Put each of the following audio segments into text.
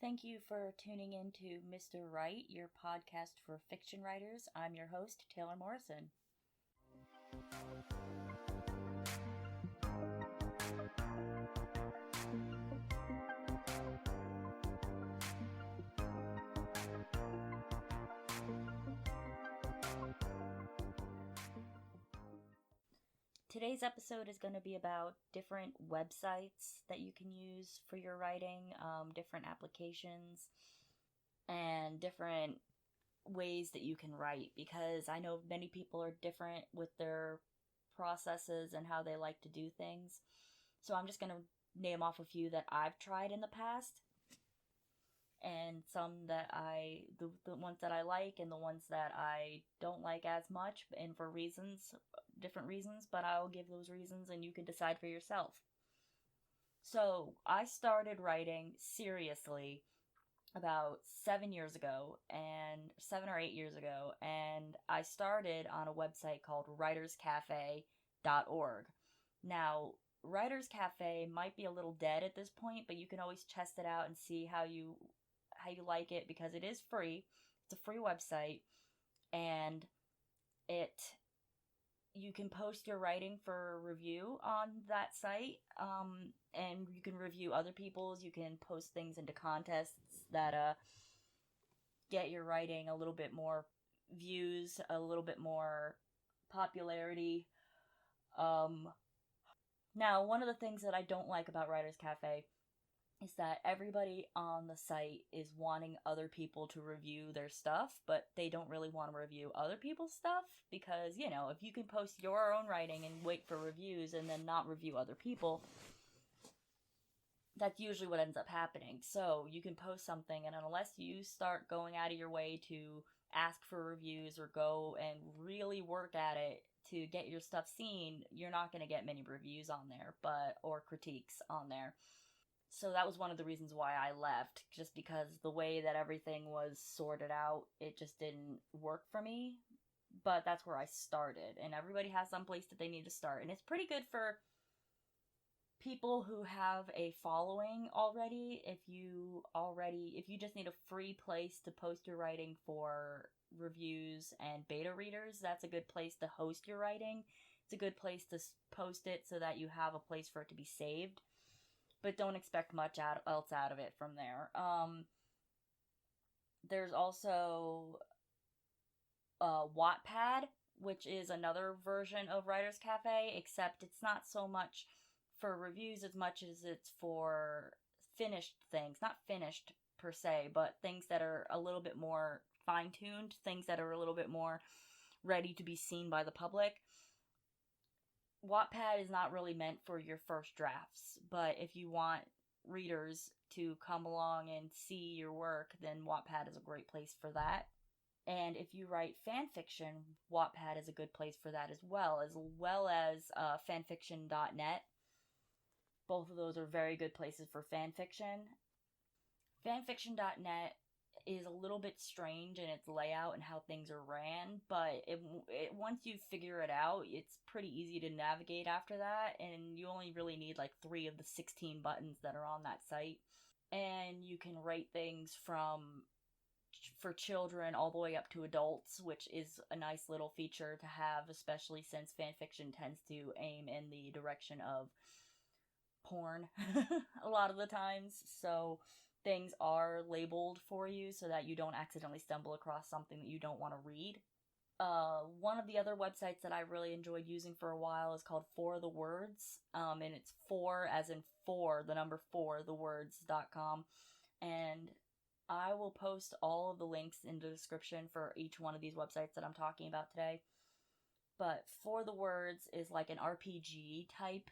Thank you for tuning in to Mr. Write, your podcast for fiction writers. I'm your host, Taylor Morrison. Today's episode is going to be about different websites that you can use for your writing, different applications, and different ways that you can write, because I know many people are different with their processes and how they like to do things. So I'm just going to name off a few that I've tried in the past, and some that the ones that I like and the ones that I don't like as much, and for different reasons, but I'll give those reasons and you can decide for yourself. So I started writing seriously about 7 or 8 years ago, and I started on a website called writerscafe.org. Now, Writers Cafe might be a little dead at this point, but you can always test it out and see how you like it, because it is free. It's a free website, and you can post your writing for review on that site, and you can review other people's. You can post things into contests that get your writing a little bit more views, a little bit more popularity. Now, one of the things that I don't like about Writers Cafe is that everybody on the site is wanting other people to review their stuff, but they don't really want to review other people's stuff, because, if you can post your own writing and wait for reviews and then not review other people, that's usually what ends up happening. So you can post something, and unless you start going out of your way to ask for reviews or go and really work at it to get your stuff seen, you're not going to get many reviews on there, or critiques on there. So that was one of the reasons why I left, just because the way that everything was sorted out, it just didn't work for me. But that's where I started, and everybody has some place that they need to start, and it's pretty good for people who have a following already. If you just need a free place to post your writing for reviews and beta readers, that's a good place to host your writing. It's a good place to post it so that you have a place for it to be saved. But don't expect much else out of it from there. There's also Wattpad, which is another version of Writers Cafe, except it's not so much for reviews as much as it's for finished things. Not finished per se, but things that are a little bit more fine-tuned, things that are a little bit more ready to be seen by the public. Wattpad is not really meant for your first drafts, but if you want readers to come along and see your work, then Wattpad is a great place for that. And if you write fan fiction, Wattpad is a good place for that as well as fanfiction.net. Both of those are very good places for fan fiction. Fanfiction.net is a little bit strange in its layout and how things are ran, but once you figure it out, it's pretty easy to navigate after that, and you only really need like 3 of the 16 buttons that are on that site. And you can rate things for children all the way up to adults, which is a nice little feature to have, especially since fanfiction tends to aim in the direction of porn a lot of the times. So things are labeled for you so that you don't accidentally stumble across something that you don't want to read. One of the other websites that I really enjoyed using for a while is called For the Words, and it's 4 as in 4, the number 4, thewords.com, and I will post all of the links in the description for each one of these websites that I'm talking about today. But For the Words is like an RPG type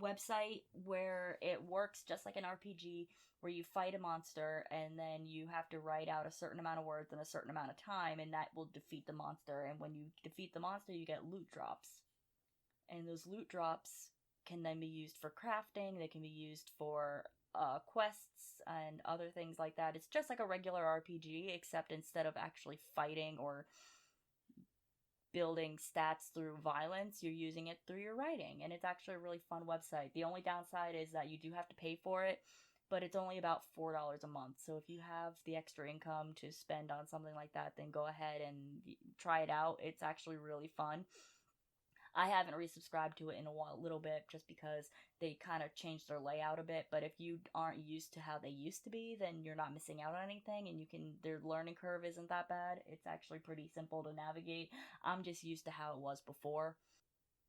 website where it works just like an RPG, where you fight a monster and then you have to write out a certain amount of words in a certain amount of time, and that will defeat the monster. And when you defeat the monster, you get loot drops. And those loot drops can then be used for crafting, they can be used for quests and other things like that. It's just like a regular RPG, except instead of actually fighting or building stats through violence, you're using it through your writing, and it's actually a really fun website. The only downside is that you do have to pay for it, but it's only about $4 a month. So if you have the extra income to spend on something like that, then go ahead and try it out. It's actually really fun. I haven't resubscribed to it in a little bit just because they kind of changed their layout a bit. But if you aren't used to how they used to be, then you're not missing out on anything, and their learning curve isn't that bad. It's actually pretty simple to navigate. I'm just used to how it was before,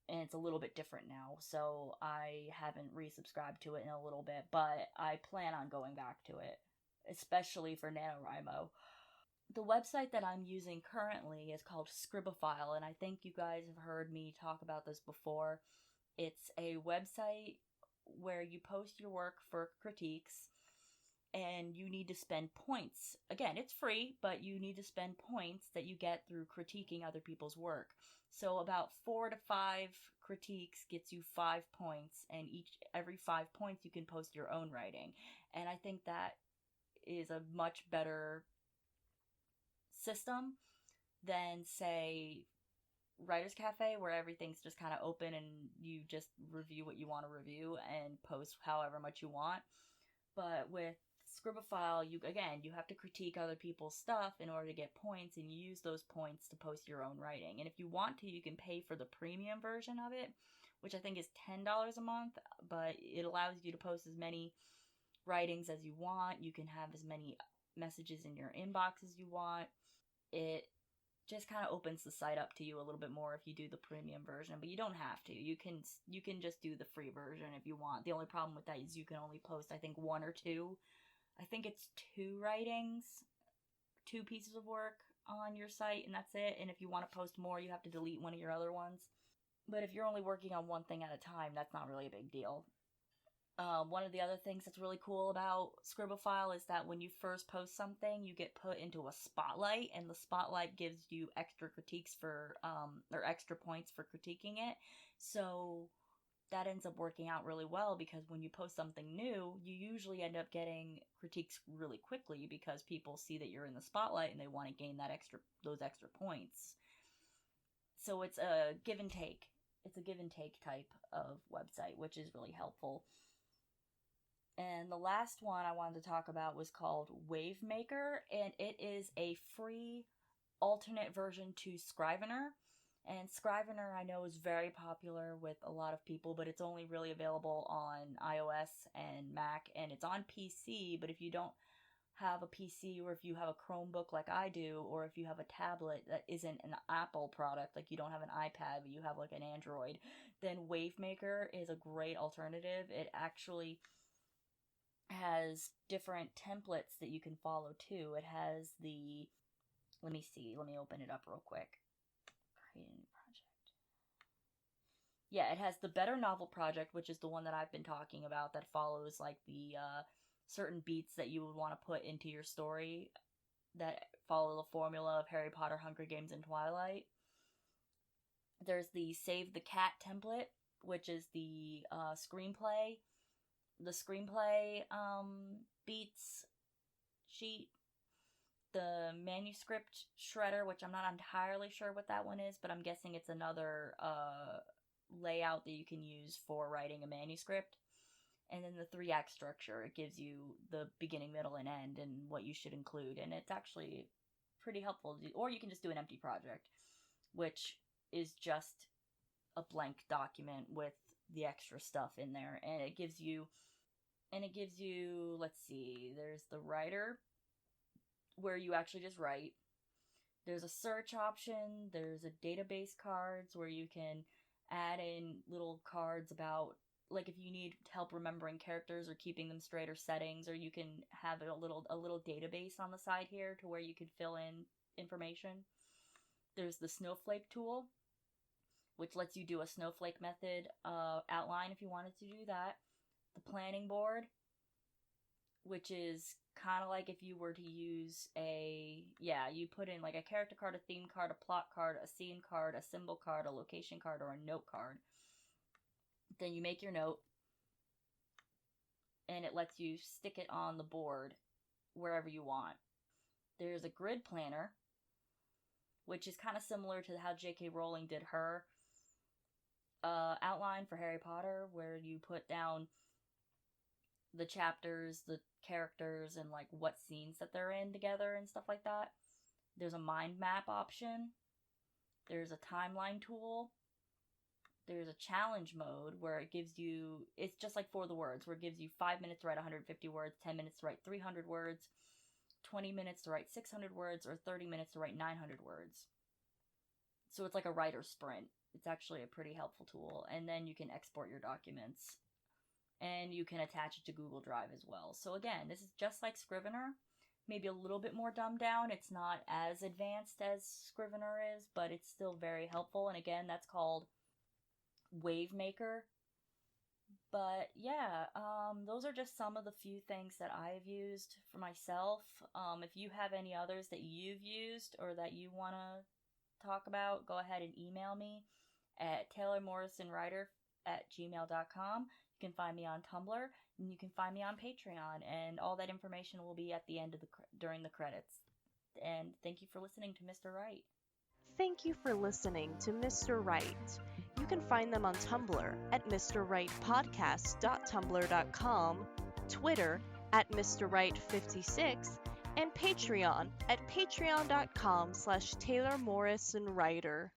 and it's a little bit different now. So I haven't resubscribed to it in a little bit, but I plan on going back to it, especially for NaNoWriMo. The website that I'm using currently is called Scribophile, and I think you guys have heard me talk about this before. It's a website where you post your work for critiques, and you need to spend points. Again, it's free, but you need to spend points that you get through critiquing other people's work. So about 4 to 5 critiques gets you 5 points, and every 5 points you can post your own writing. And I think that is a much better system than, say, Writers Cafe, where everything's just kind of open and you just review what you want to review and post however much you want. But with Scribophile, you have to critique other people's stuff in order to get points, and you use those points to post your own writing. And if you want to, you can pay for the premium version of it, which I think is $10 a month, but it allows you to post as many writings as you want. You can have as many messages in your inbox as you want. It just kind of opens the site up to you a little bit more if you do the premium version, but you don't have to. You can just do the free version if you want. The only problem with that is you can only post, I think, one or two. I think it's 2 writings, 2 pieces of work on your site, and that's it. And if you want to post more, you have to delete one of your other ones. But if you're only working on one thing at a time, that's not really a big deal. One of the other things that's really cool about Scribophile is that when you first post something, you get put into a spotlight, and the spotlight gives you extra critiques or extra points for critiquing it. So that ends up working out really well, because when you post something new, you usually end up getting critiques really quickly because people see that you're in the spotlight and they want to gain those extra points. So it's a give and take. It's a give and take type of website, which is really helpful. And the last one I wanted to talk about was called Wavemaker, and it is a free alternate version to Scrivener. And Scrivener, I know, is very popular with a lot of people, but it's only really available on iOS and Mac, and it's on PC. But if you don't have a PC, or if you have a Chromebook like I do, or if you have a tablet that isn't an Apple product, like you don't have an iPad, but you have like an Android, then Wavemaker is a great alternative. It actually has different templates that you can follow too. It has let me open it up real quick. Create a new project. Yeah, it has the Better Novel Project, which is the one that I've been talking about, that follows like the certain beats that you would want to put into your story that follow the formula of Harry Potter, Hunger Games, and Twilight. There's the Save the Cat template, which is the screenplay beats sheet. The manuscript shredder, which I'm not entirely sure what that one is, but I'm guessing it's another layout that you can use for writing a manuscript. And then the 3-act structure, it gives you the beginning, middle, and end, and what you should include. And it's actually pretty helpful. Or you can just do an empty project, which is just a blank document with the extra stuff in there. And it gives you, let's see, there's the writer, where you actually just write. There's a search option. There's a database cards where you can add in little cards about, like, if you need help remembering characters or keeping them straight, or settings, or you can have a little database on the side here to where you could fill in information. There's the snowflake tool, which lets you do a snowflake method outline if you wanted to do that. The planning board, which is kind of like if you were to use you put in like a character card, a theme card, a plot card, a scene card, a symbol card, a location card, or a note card. Then you make your note, and it lets you stick it on the board wherever you want. There's a grid planner, which is kind of similar to how J.K. Rowling did her outline for Harry Potter, where you put down the chapters, the characters, and like what scenes that they're in together and stuff like that. There's a mind map option. There's a timeline tool. There's a challenge mode where it gives you, it's just like For the Words, where it gives you 5 minutes to write 150 words, 10 minutes to write 300 words, 20 minutes to write 600 words, or 30 minutes to write 900 words. So it's like a writer sprint. It's actually a pretty helpful tool. And then you can export your documents. And you can attach it to Google Drive as well. So again, this is just like Scrivener. Maybe a little bit more dumbed down. It's not as advanced as Scrivener is, but it's still very helpful. And again, that's called Wavemaker. But yeah, those are just some of the few things that I've used for myself. If you have any others that you've used or that you want to talk about, go ahead and email me at taylormorrisonwriter@gmail.com. You can find me on Tumblr, and you can find me on Patreon, and all that information will be at the end of during the credits. And thank you for listening to Mr. Wright. Thank you for listening to Mr. Wright. You can find them on Tumblr at mrwrightpodcast.tumblr.com, Twitter at mrwright56, and Patreon at patreon.com/taylormorrisonwriter.